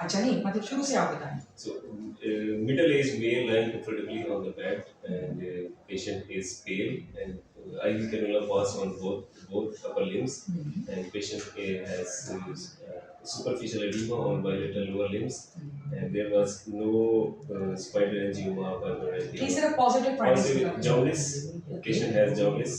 अच्छा नहीं मतलब शुरू से आप बताएं. So, middle-aged male lying comfortably on the bed, and patient is pale, and IV cannula was on both upper limbs, and patient has superficial edema on bilateral lower limbs, and there was no spider angioma, bulbar ये edema. सिर्फ positive findings Positive jaundice. Patient has jaundice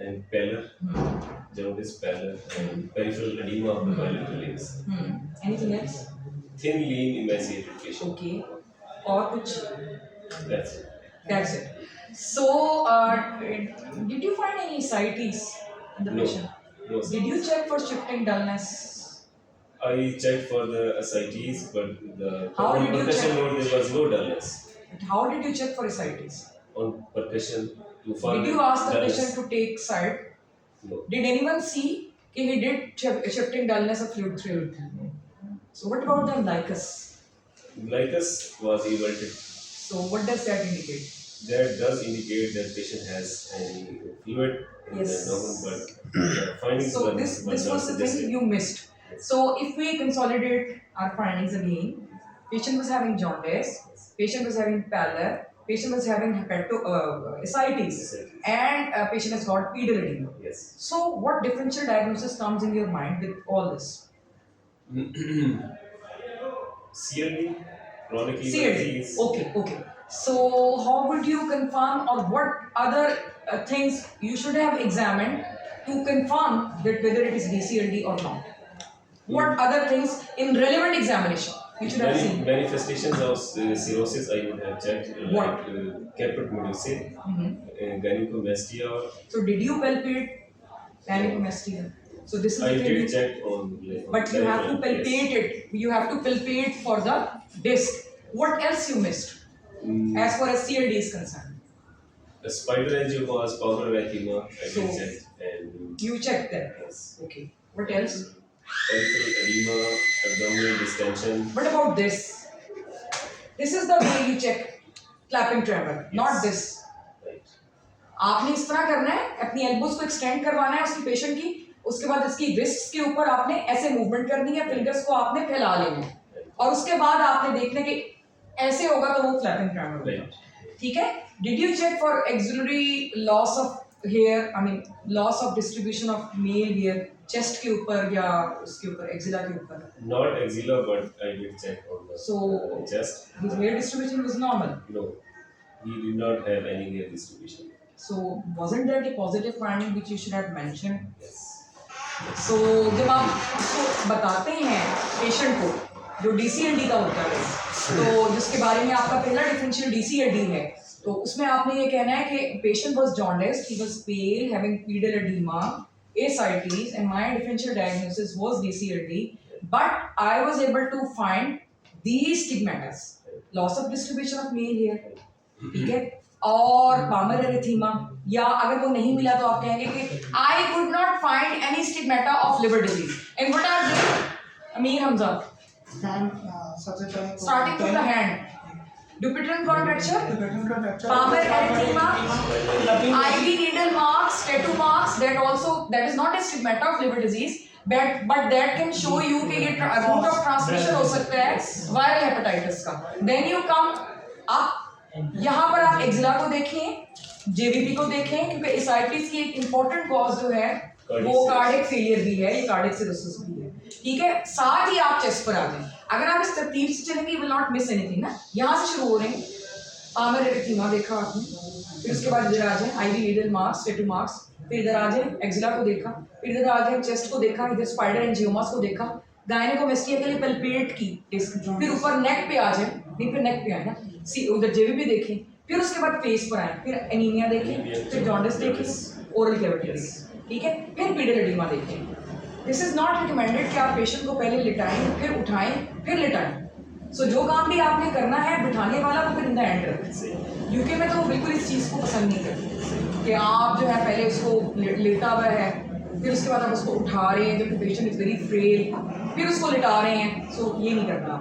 and pallor, jaundice, pallor, and peripheral edema of the bilateral limbs. Anything else? Thin, lean, emaciated patient. Okay. और कुछ? That's it. That's it. So, did you find any ascites in the No. patient? No, sir. Did you check for shifting dullness? I checked for the ascites, but the How did you percussion check? note there was no dullness. How did you check for ascites? On percussion to find. Did you ask the dullness. patient to take side? No. Did anyone see कि he did shifting dullness of fluid through? So what about the umbilicus? Umbilicus was everted. So what does that indicate? That does indicate that patient has any fluid in Yes. the nomen, but the findings So were this not was the thing suggested. you missed. So if we consolidate our findings again, patient was having jaundice, patient was having pallor, patient was having ascites, and patient has got pedal edema. Yes. So what differential diagnosis comes in your mind with all this? CLD, chronic liver CLD. disease. Okay. So how would you confirm, or what other things you should have examined to confirm that whether it is DCLD or not? What other things in relevant examination you should have seen? Manifestations of cirrhosis I would have checked, What? like caput medusae, gynecomastia. So did you palpate gynecomastia? So this is I the thing. did check on. But you have to palpate it. You have to palpate for the disc. What else you missed as far as CLD is concerned? The spider angiomas, powder edema, I So- did check, and You checked that. yes, Okay. What else? peripheral edema, abdominal distension. What about this? This is the way you check clapping tremor, not Yes. this. Right. आपने इस तरह करना है, अपनी elbows को extend करवाना है उसकी पेशेंट की, उसके बाद इसकी रिस्ट्स के ऊपर आपने ऐसे मूवमेंट करनी है, फिंगर्स को आपने फैला लेना है, और उसके बाद आपने देखना कि ऐसे होगा तो वो फ्लैपिंग ट्रेमर होगा. Right. ठीक है? Did you check for axillary loss of hair? I mean loss of distribution of male hair, chest के ऊपर या उसके ऊपर axilla के ऊपर? Not axilla, but I did check on the So chest. his hair distribution was normal. No, he did not have any hair distribution. So wasn't that a positive finding which you should have mentioned? Yes. So जब आप उसको बताते हैं patient को जो DCLD का होता है, तो जिसके बारे में आपका पहला डिफरेंशियल DCLD है, तो उसमें आपने ये कहना है कि patient was jaundice, he was pale, having pedal edema, ascites, and my differential diagnosis was DCLD, but I was able to find these stigmata, loss of distribution of male hair, ठीक है, और पामर एरिथीमा, या अगर वो नहीं मिला तो आप कहेंगे कि I could not find any stigmata of liver disease. And what are they? Amir Hamza. सबसे पहले Starting from the hand. Dupuytren contracture, palmar erythema, IV needle marks, tattoo marks. That is not a stigmata of liver disease, but that can show you कि ये route of transmission हो सकता है viral hepatitis का. Then you come up. यहाँ पर आप axilla को देखें, जेबीपी को देखें, क्योंकि एसाइटिस की एक इम्पोर्टेंट कॉज जो है वो कार्डियक फेलियर भी है, ये कार्डियक सिरोसिस भी है. ठीक है, साथ ही आप चेस्ट पर आ जाएं. अगर आप इस तरतीब से चलेंगे, विल नॉट मिस एनीथिंग ना. यहाँ से शुरू हो रहे हैं, पामर एरिथीमा देखा आपने, फिर उसके बाद इधर आ जाए IV needle marks, tattoo marks, फिर इधर आ जाए एक्जिला को देखा, फिर इधर आ जाए चेस्ट को देखा, इधर स्पाइडर एंजियोमास को देखा, गायनेकोमेस्टिया के लिए पल्पेट की डिस्क, फिर ऊपर नेक पे आ जाए, नहीं फिर नेक पे आए ना, उधर जेबीपी देखें, फिर उसके बाद फेस पर आए, फिर एनीमिया देखें, फिर जॉन्डिस देखें, ओरल कैविटी देखें, ठीक है, फिर पीडल एडिमा देखें. दिस इज नॉट रिकमेंडेड कि आप पेशेंट को पहले लिटाएं, फिर उठाएं, फिर लिटाएं. सो जो काम भी आपने करना है बिठाने वाला वो फिर इन द एंड रखें. यूके में तो वो बिल्कुल इस चीज़ को पसंद नहीं करते कि आप जो है पहले उसको लेटा हुआ है, फिर उसके बाद आप उसको उठा रहे हैं जबकि पेशेंट इज वेरी फ्रेल, फिर उसको लिटा रहे हैं. सो ये नहीं करना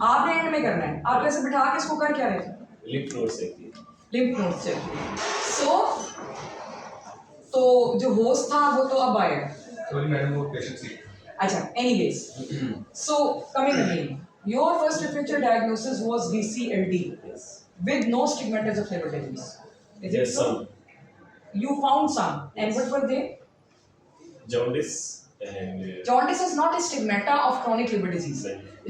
आपने एंड में करना है. आप ऐसे बिठा के इसको कर क्या रहे थे? Lymph nodes check. Lymph nodes check. So तो जो होस्ट था वो तो अब आएगा. सॉरी मैडम, वो पेशेंट सी अच्छा, anyways, so coming again, your first differential diagnosis was DCLD Yes. with no stigmatas of liver disease. Is it Yes, so? some You found some, and what were they? jaundice and Jaundice is not a stigmata of chronic liver disease.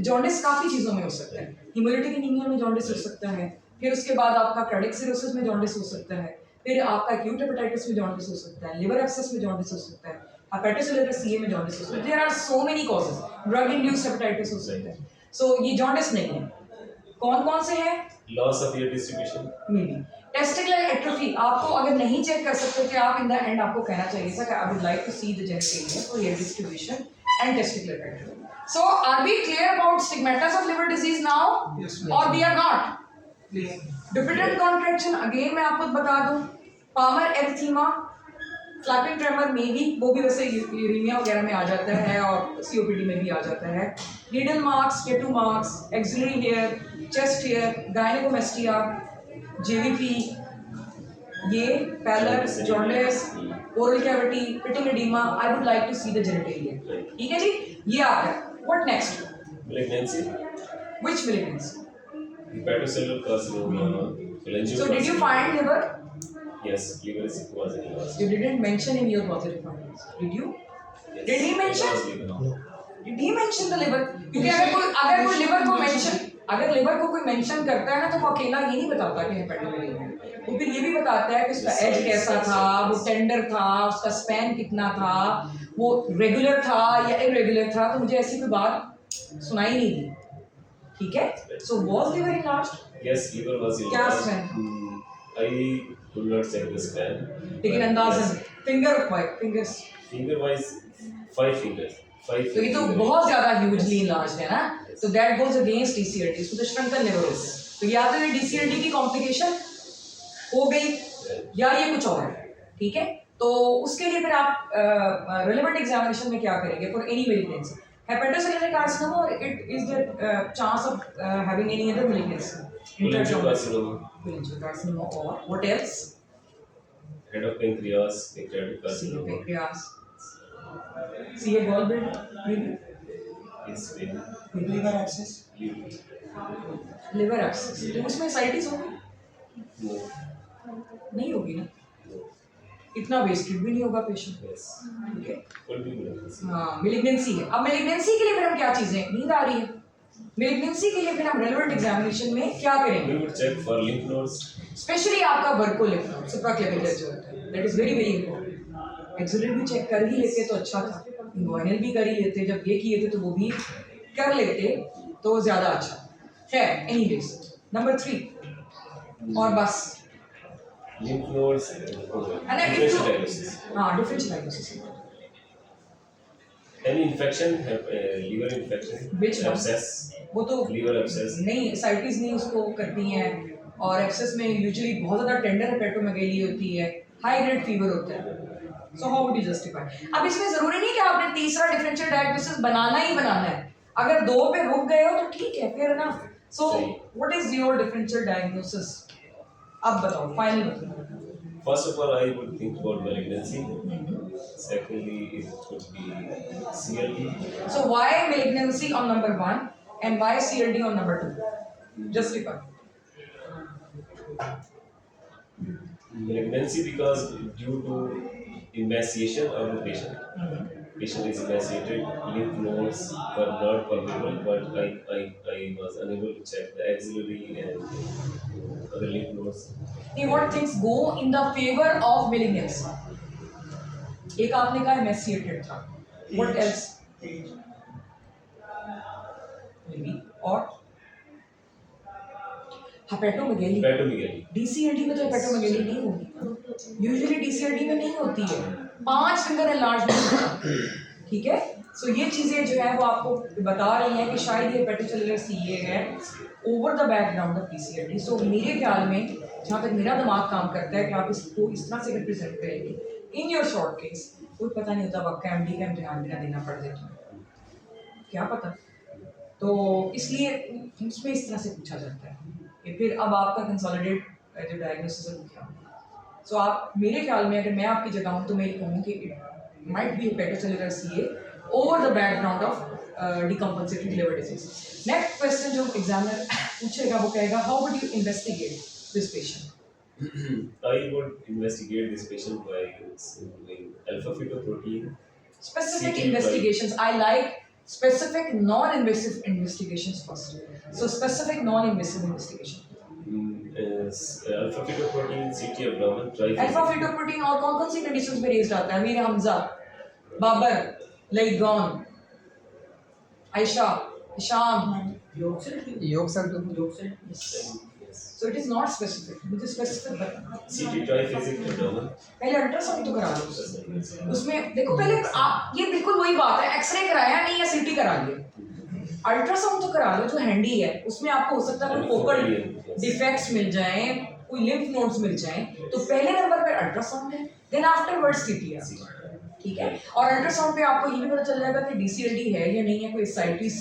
Jaundice काफी चीजों में हो सकता है, haemolytic anaemia में jaundice हो सकता है, फिर उसके बाद आपका कार्डियक सिरोसिस में जॉन्डिस हो सकता है, फिर आपका एक्यूट हेपेटाइटिस में जॉन्डिस हो सकता है, लिवर एब्सेस में जॉन्डिस हो सकता है, हेपेटोसेलुलर सीए में जॉन्डिस हो सकता है. There are so many causes. Drug induced hepatitis हो सकता है. सो ये जॉन्डिस नहीं है. कौन-कौन से हैं? loss of ear distribution. maybe testicular atrophy. आपको अगर नहीं चेक कर सकते थे आप, इन द एंड आपको कहना चाहिए था कि I would like to see the genitalia for hair distribution and testicular atrophy. So are we clear about stigmatas of liver disease now? Yes, Or we are not? Dupuytren contraction again मैं आपको बता दूं. Palmar erythema, flapping tremor में भी, वो भी वैसे uraemia वगैरह में आ जाता है और सीओपीडी में भी आ जाता है. Needle marks, tattoo marks, axillary hair, chest hair, gynaecomastia, JVP, ये pallor, jaundice, oral cavity, pitting oedema. I would like to see the genitalia. ठीक है जी, ये आ गया. What next? Malignancy, which malignancy? hepatocellular carcinoma, So did you find liver? Yes, liver was lost. You didn't mention in your positive findings. Did you? Yes. Did he mention? It was liver. Did he mention the liver? क्योंकि अगर कोई liver को mention, अगर liver को कोई mention करता है ना, तो वो अकेला ये नहीं बताता कि हेपेटोमेलिया है. वो फिर ये भी बताता है कि उसका एज कैसा था, वो टेंडर था, उसका स्पैन कितना था, वो रेगुलर था या इरेगुलर था. तो मुझे ऐसी कोई बात सुनाई नहीं दी. ठीक है. So was liver enlarged? Yes, liver was क्या enlarged. span? I could not check the span. लेकिन but अंदाजन yes, fingers. finger wise, 5 fingers. 5 तो ये तो fingers. बहुत ज्यादा ह्यूजली enlarged है ना. तो that goes against DCLD. So the shrunken liver हो. तो या तो ये DCLD की कॉम्प्लिकेशन हो गई या ये कुछ और है. ठीक है. तो उसके लिए फिर आप रिलेवेंट एग्जामिनेशन में क्या करेंगे for any malignancy? Hepatocellular carcinoma, or it is there chance of having any other malignancy? Cholangiocarcinoma, Cholangiocarcinoma, or what else? head of pancreas, pancreatic See carcinoma. pancreas. See a gallbladder, maybe. Yes, maybe. liver abscess. Liver abscess. तो उसमें साइटिस होगी? No. नहीं होगी ना. No. इतना wasted भी नहीं होगा पेशेंट. Yes. ठीक है. Could be malignancy. हाँ, मिलिग्नेंसी है. अब मिलिग्नेंसी के लिए फिर हम क्या चीजें, नींद आ रही है, मिलिग्नेंसी के लिए फिर हम रेलेवेंट एग्जामिनेशन में क्या करेंगे? We would check for lymph nodes. Specially आपका वर्को लिम्फ नोड, सुप्राक्लेविकुलर जो होता है, that is very very important. Axillary भी चेक कर ही लेते तो अच्छा था, इन्वाइनल भी कर ही लेते, जब ये किए थे तो वो भी कर लेते तो ज्यादा अच्छा है. एनीवेज, नंबर 3 और बस. Lymph nodes. And if Differential you- diagnosis. हाँ, differential diagnosis. Any infection, liver infection, Which one? abscess, वो तो liver abscess. नहीं, साइटिस नहीं उसको करती हैं, और एक्सेस में यूजुअली बहुत ज़्यादा टेंडर हेपेटोमेगाली होती है, हाई ग्रेड फीवर होता है. So how would you justify? अब इसमें ज़रूरी नहीं कि आपने तीसरा डिफरेंशियल डायग्नोसिस बनाना ही बनाना है. अगर 2 पे रुक गए हो तो ठीक है, फिर ना. So what is your differential diagnosis? अब बताओ, फाइनल बताओ. First of all, I would think about malignancy. Secondly, it could be CLD. So why malignancy on number 1 and why CLD on number 2? Justify. Malignancy because due to emaciation of the patient. Patient is emaciated, lymph nodes were not palpable, but I was unable to check the axillary and other lymph nodes. What things go in the favor of malignancy? एक आपने कहा emaciated था. What else? Age. Maybe. और hepatomegaly. Hepatomegaly. DCLD में तो hepatomegaly नहीं होगी. Usually DCLD में नहीं होती है. 5 फिंगर एनलार्जमेंट होता. ठीक है. सो ये चीजें जो है वो आपको बता रही हैं कि शायद ये हेपेटोसेलुलर सीए है over the background of DCLD. सो मेरे ख्याल में जहाँ तक मेरा दिमाग काम करता है कि आप इसको इस तरह से रिप्रेजेंट करेंगे इन योर शॉर्ट केस. कोई पता नहीं होता आपका MD का इम्तिहान भी ना देना पड़ जाए, क्या पता. तो इसलिए उसमें इस तरह से पूछा जाता है कि फिर अब आपका कंसोलिडेट जो डायग्नोसिस है वो क्या होगा. आप मेरे ख्याल में, अगर मैं आपकी जगह हूँ तो मैं ये कहूँ कि it might be hepatocellular CA over the background of decompensating liver disease. Next question जो examiner पूछेगा वो कहेगा how would you investigate this patient? I would investigate this patient by doing alpha-fetoprotein. Specific CT investigations. I like specific non-invasive investigations first. So specific non-invasive investigation. Alpha-fetoprotein, CT abdomen, triphysic. Alpha fetoprotein और कौन कौन सी conditions में raised आता है? मीर हमजा, बाबर, लईगॉन, Ayesha, Hisham. So it is not specific. मुझे specific बताना. CT triphasic abdomen. पहले अल्ट्रासाउंड तो करा लो. उसमें देखो पहले आप ये बिल्कुल वही बात है, एक्सरे कराया नहीं या सीटी करा लिया. अल्ट्रासाउंड तो करा लो जो हैंडी है, उसमें आपको हो सकता है कोई फोकल डिफेक्ट्स मिल जाएं, कोई लिम्फ नोड्स मिल जाएं, तो पहले नंबर पे अल्ट्रासाउंड है, देन आफ्टरवर्ड्स सीटी है. ठीक है. और अल्ट्रासाउंड पे आपको ये भी पता चल जाएगा कि डीसीएलडी है या नहीं है, कोई साइटिस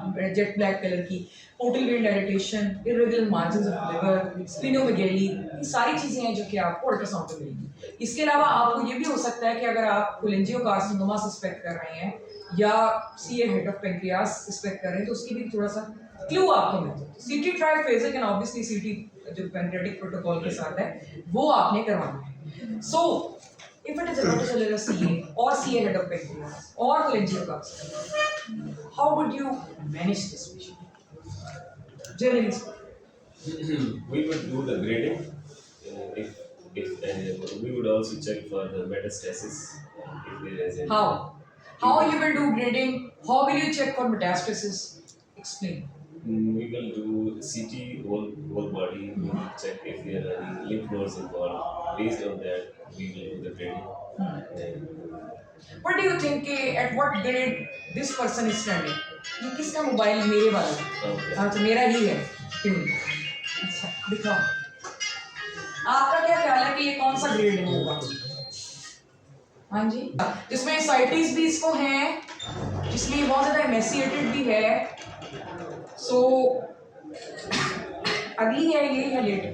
जेट ब्लैक कलर की, portal vein dilatation, irregular margins of liver, splenomegaly, ये सारी चीजें हैं जो कि आपको अल्ट्रासाउंड पे मिलेंगी. इसके अलावा आपको ये भी हो सकता है कि अगर आप कोलेंजियोकार्सिनोमा सस्पेक्ट कर रहे हैं या CA head of pancreas suspect कर रहे हैं, तो उसकी भी थोड़ा सा क्लू आपको मिलता है. सीटी ट्राइफेजिक एंड ऑब्वियसली सीटी जो पेंक्रियाटिक प्रोटोकॉल के साथ है वो आपने करवाना है. सो if it is a hepatocellular CA or CA head of pancreas or cholangiocarcinoma, how would you manage this patient? Generally speaking. We would do the grading. If we would also check for the metastasis. If there is any. How you will do grading? How will you check for metastasis? Explain. We will do CT whole body. We will check if there are any lymph nodes involved. Based on that, we will do the grading. What do you think? At what grade this person is standing? ये किसका mobile? मेरे वाला. हाँ तो मेरा ही है. क्यों? अच्छा दिखाओ. आपका क्या ख्याल है कि ये कौन सा ग्रेड होगा? हाँ जी. जिसमें साइटिस भी इसको हैं, जिसमें बहुत ज़्यादा एमेसिएटेड भी है. सो अगली है ये या लेट है?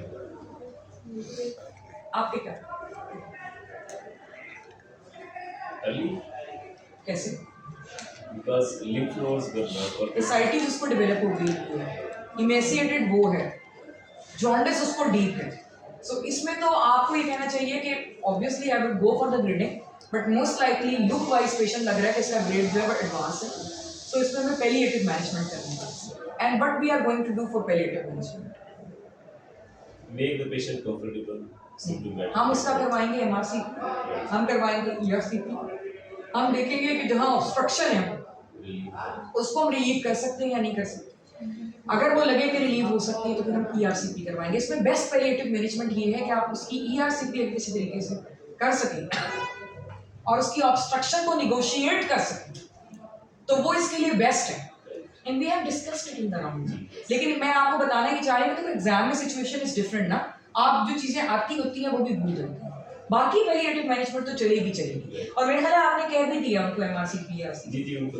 आपके क्या? Early, कैसे? because lymph nodes were not working. Ascites उसको डेवलप हो गई है, इमेसिएटेड वो है, जॉन्डिस उसको डीप है. सो इसमें तो आपको ये कहना चाहिए कि obviously I will go for the grading, but most likely look wise patient लग रहा है कि इसका ग्रेड जो है वो एडवांस है. सो इसमें हमें पैलिएटिव मैनेजमेंट करनी है. And what we are going to do for palliative management? Make the patient comfortable. Simply matter. हम उसका करवाएंगे एमआरसी, हम करवाएंगे ईआरसीपी, हम देखेंगे कि जहाँ ऑब्स्ट्रक्शन है उसको हम रिलीव कर सकते हैं या नहीं कर सकते. अगर वो लगे कि रिलीव हो सकती है तो फिर हम ईआरसीपी करवाएंगे. इसमें बेस्ट पैलिएटिव मैनेजमेंट ये है कि आप उसकी ईआरसीपी किसी तरीके से कर सकें और उसकी ऑब्स्ट्रक्शन को निगोशिएट कर सकें, तो वो इसके लिए बेस्ट है. And we have discussed it in the round. लेकिन मैं आपको बताने की चाह रही हूँ कि एग्जाम में सिचुएशन इज डिफरेंट ना. आप जो चीज़ें आती होती हैं वो भी भूल जाती हैं. बाकी पैलिएटिव मैनेजमेंट तो चलेगी. और मेरे ख्याल है आपने कह भी दिया उनको एमआरसीपी या जी उनको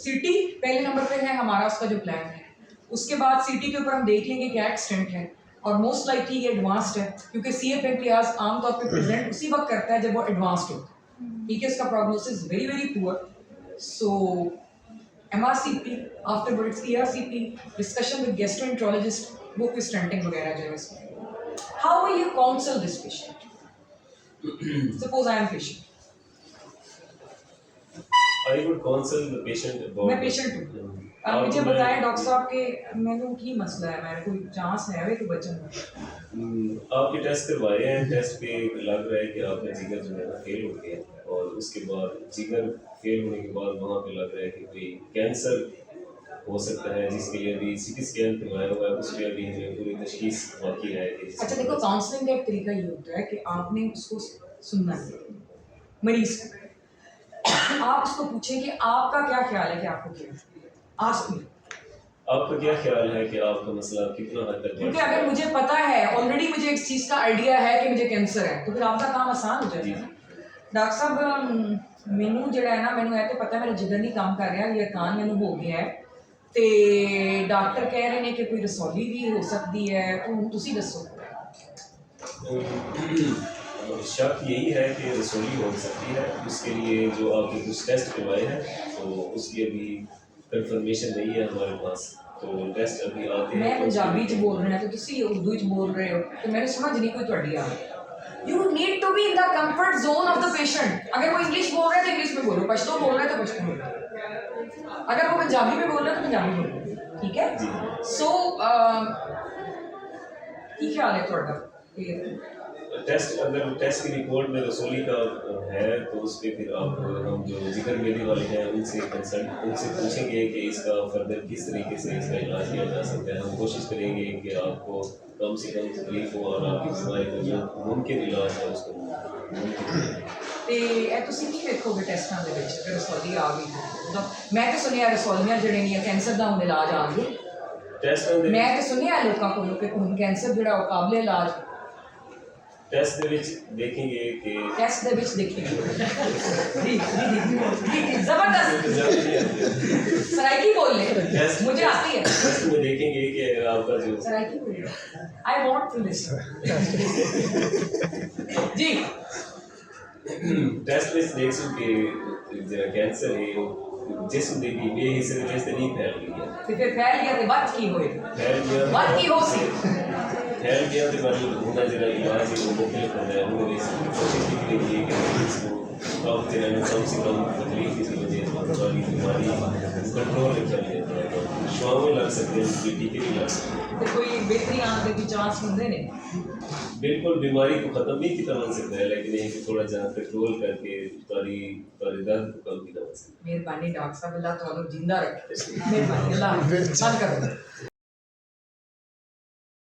सीटी पहले नंबर पे है हमारा उसका जो प्लान है. उसके बाद सीटी के ऊपर हम देख लेंगे क्या एक्सटेंट है, और मोस्ट लाइकली ये एडवांस्ड है क्योंकि सीए पेंक्रियास आमतौर पे प्रेजेंट उसी वक्त करता है जब वो एडवांस्ड होता है. ठीक है. इसका prognosis very very poor. So MRCP afterwards ERCP, discussion with gastroenterologist, वो कोई स्टेंटिंग वगैरह जो है इसमें. How will you counsel this patient? Suppose I am patient. I would counsel the patient about. मैं पेशेंट हूँ. आप मुझे बताएं डॉक्टर साहब के मैंने की मसला है, मेरे कोई चांस है वे तो बचन. आपके टेस्ट करवाए हैं, टेस्ट पे लग रहा है कि आपका जिगर जो है ना फेल हो गया, और उसके बाद जिगर फेल होने के बाद वहाँ पे लग रहा है कि कोई कैंसर हो सकता है, जिसके लिए अभी सीटी स्कैन करवाया हुआ है, उस पर अभी हमें पूरी तशखीस बाकी है. अच्छा देखो, काउंसलिंग का एक तरीका ये होता है कि आपने उसको सुनना है मरीज को. आप उसको पूछें कि आपका क्या ख्याल है कि आपको क्या है. आपका क्या ख्याल है कि आपका मसला कितना हद तक? क्योंकि अगर मुझे पता है ऑलरेडी, मुझे एक चीज़ का आइडिया है कि मुझे कैंसर है, तो फिर आपका काम आसान हो जाएगा. डॉक्टर साहब मैनू ਜਿਹੜਾ है ना, मैनू है तो पता है मेरा जिगर नहीं काम कर रहा, ये कान मैनू हो गया है, तो डॉक्टर कह रहे हैं कि कोई रसौली भी हो सकती है, तो तुसी दसो. शक यही है कि रसौली हो सकती है. उसके लिए जो आपने कुछ टेस्ट करवाए हैं तो उसकी अभी कंफर्मेशन नहीं है हमारे पास, तो टेस्ट अभी आते हैं। मैं पंजाबी च बोल रहा तो तुसी उर्दू च बोल रहे हो तो मैंने समझ नहीं कोई ਤੁਹਾਡੀ आ you need to be in the comfort zone of the patient. अगर वो इंग्लिश बोल रहा है तो इंग्लिश में बोलो, पश्तो बोल रहा है तो पश्तो बोलो, अगर वो पंजाबी में बोल रहा है तो पंजाबी बोलो, ठीक है। सो की ख्याल है ਤੁਹਾਡਾ टेस्ट, अगर टेस्ट की रिपोर्ट में रसोली का है तो उस पर फिर आप हम जो जिक्र मेले वाले हैं उनसे कंसल्ट उनसे पूछेंगे कि इसका फर्दर किस तरीके से इसका इलाज किया जा सकता है। हम कोशिश करेंगे कि आपको कम से कम तकलीफ हो और आपकी बीमारी का जो मुमकिन इलाज है उसको। ਤੇ ਇਹ ਤੁਸੀਂ ਕੀ ਵੇਖੋਗੇ ਟੈਸਟਾਂ ਦੇ ਵਿੱਚ ਕਿ ਰਸੌਲੀ ਆ ਗਈ? ਮਤਲਬ ਮੈਂ ਤਾਂ ਸੁਣਿਆ ਰਸੌਲੀਆਂ ਜਿਹੜੀਆਂ ਕੈਂਸਰ ਦਾ ਹੁਣ ਇਲਾਜ ਆ ਗਏ, ਟੈਸਟਾਂ ਦੇ ਮੈਂ ਤਾਂ ਸੁਣਿਆ ਲੋਕਾਂ ਕੋਲੋਂ ਕਿ ਹੁਣ ਕੈਂਸਰ ਜਿਹੜਾ ਉਹ ਕਾਬਲੇ ਇਲਾਜ। ਟੈਸਟ ਦੇ ਵਿੱਚ ਦੇਖेंगे कि टेस्ट ਦੇ ਵਿੱਚ देखिए जी जबरदस्त सराइकी बोल ले, मुझे आती है। टेस्ट में देखेंगे कि आपका जो सराइकी बोल ले, आई वांट टू लिसन जी। ਟੈਸਟ ਵਿੱਚ ਦੇਖ ਸਕ ਕਿ ਜਿਹੜਾ ਕੈਂਸਰ ਹੈ ਉਹ ਜਿਸਮ ਦੇ ਵੀ ਇਹ ਹਿੱਸੇ ਦੇ ਵਿੱਚ ਤਾਂ ਨਹੀਂ ਫੈਲ ਗਿਆ। ਤੇ ਫਿਰ ਫੈਲ ਗਿਆ ਤੇ ਬਾਅਦ ਕੀ ਹੋਏਗਾ? ਫੈਲ ਗਿਆ ਬਾਅਦ ਕੀ ਹੋ ਸੀ? फैल गया तो मतलब होना जरा इलाज है वो मुख्तलिफ होता है। उन्होंने कोशिश की गई है कि इसको कम से कम तकलीफ की वजह वाली बीमारी कंट्रोल में चल जाता है। शुआओं में लग सकते हैं, टीके भी लग सकते हैं। ਤੇ ਕੋਈ ਬਿਹਤਰੀ ਆਉਣ ਦੇ ਵੀ ਚਾਂਸ ਹੁੰਦੇ ਨੇ? बिल्कुल बीमारी को ख़त्म नहीं किया जा सकता है, लेकिन ये कि थोड़ा ज़्यादा कंट्रोल करके तारी दर्द को कम किया जा सकता है। ਮਿਹਰਬਾਨੀ ਡਾਕਟਰ ਸਾਹਿਬ, ਅੱਲਾ ਤੁਹਾਨੂੰ ਜਿੰਦਾ ਰੱਖੇ। ਮਿਹਰਬਾਨੀ, ਅੱਲਾ ਬੰਦ ਕਰੋ।